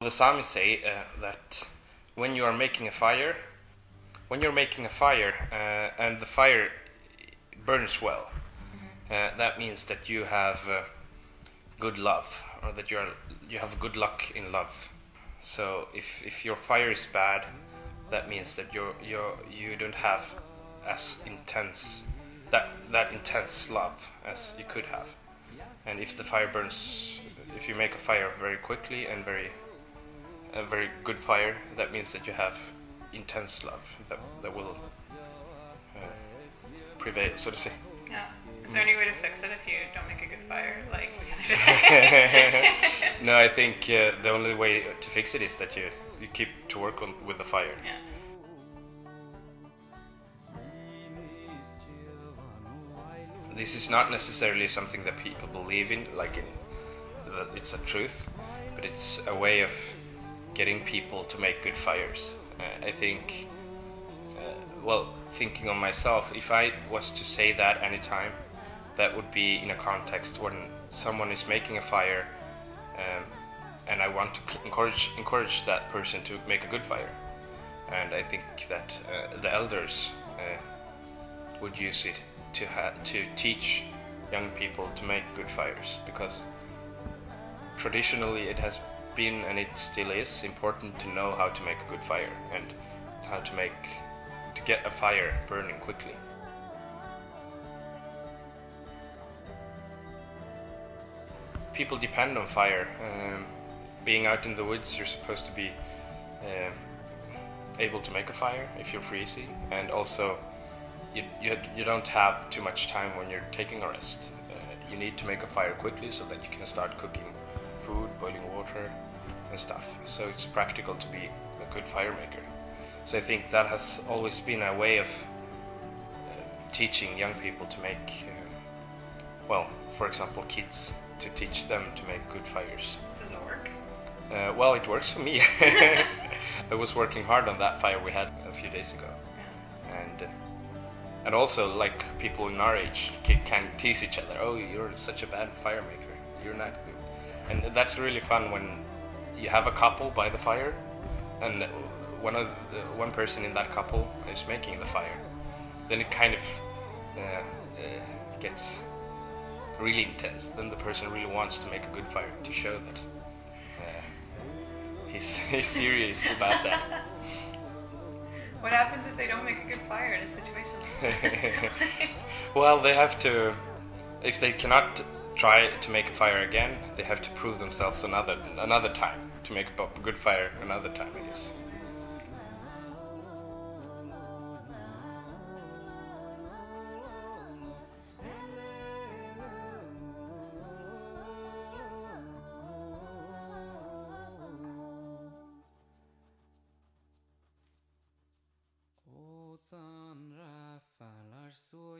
The Sami say that when you are making a fire, and the fire burns well, that means that you have good love, or that you have good luck in love. So if your fire is bad, that means that you don't have as intense that intense love as you could have. And if the fire burns, if you make a fire very quickly and a very good fire, that means that you have intense love that will prevail, so to say. Yeah. Is there any way to fix it if you don't make a good fire? Like No, I think the only way to fix it is that you keep to work with the fire. Yeah. This is not necessarily something that people believe in, like that it's a truth, but it's a way of getting people to make good fires. I think, thinking on myself, if I was to say that anytime, that would be in a context when someone is making a fire, and I want to encourage that person to make a good fire. And I think that the elders would use it to teach young people to make good fires, because traditionally it has been, and it still is, important to know how to make a good fire and how to get a fire burning quickly. People depend on fire. Being out in the woods, you're supposed to be able to make a fire if you're freezy, and also you don't have too much time when you're taking a rest. You need to make a fire quickly so that you can start cooking food, boiling water and stuff. So it's practical to be a good fire maker. So I think that has always been a way of teaching young people to make, for example, kids, to teach them to make good fires. Does it work? Well, it works for me. I was working hard on that fire we had a few days ago. Yeah. And also, like, people in our age can tease each other. Oh, you're such a bad fire maker. You're not good. And that's really fun when you have a couple by the fire, and one person in that couple is making the fire. Then it kind of gets really intense. Then the person really wants to make a good fire to show that he's serious about that. What happens if they don't make a good fire in a situation like that? Well, they have to, if they cannot try to make a fire again, they have to prove themselves another time to make a good fire another time, I guess. Sandra faller så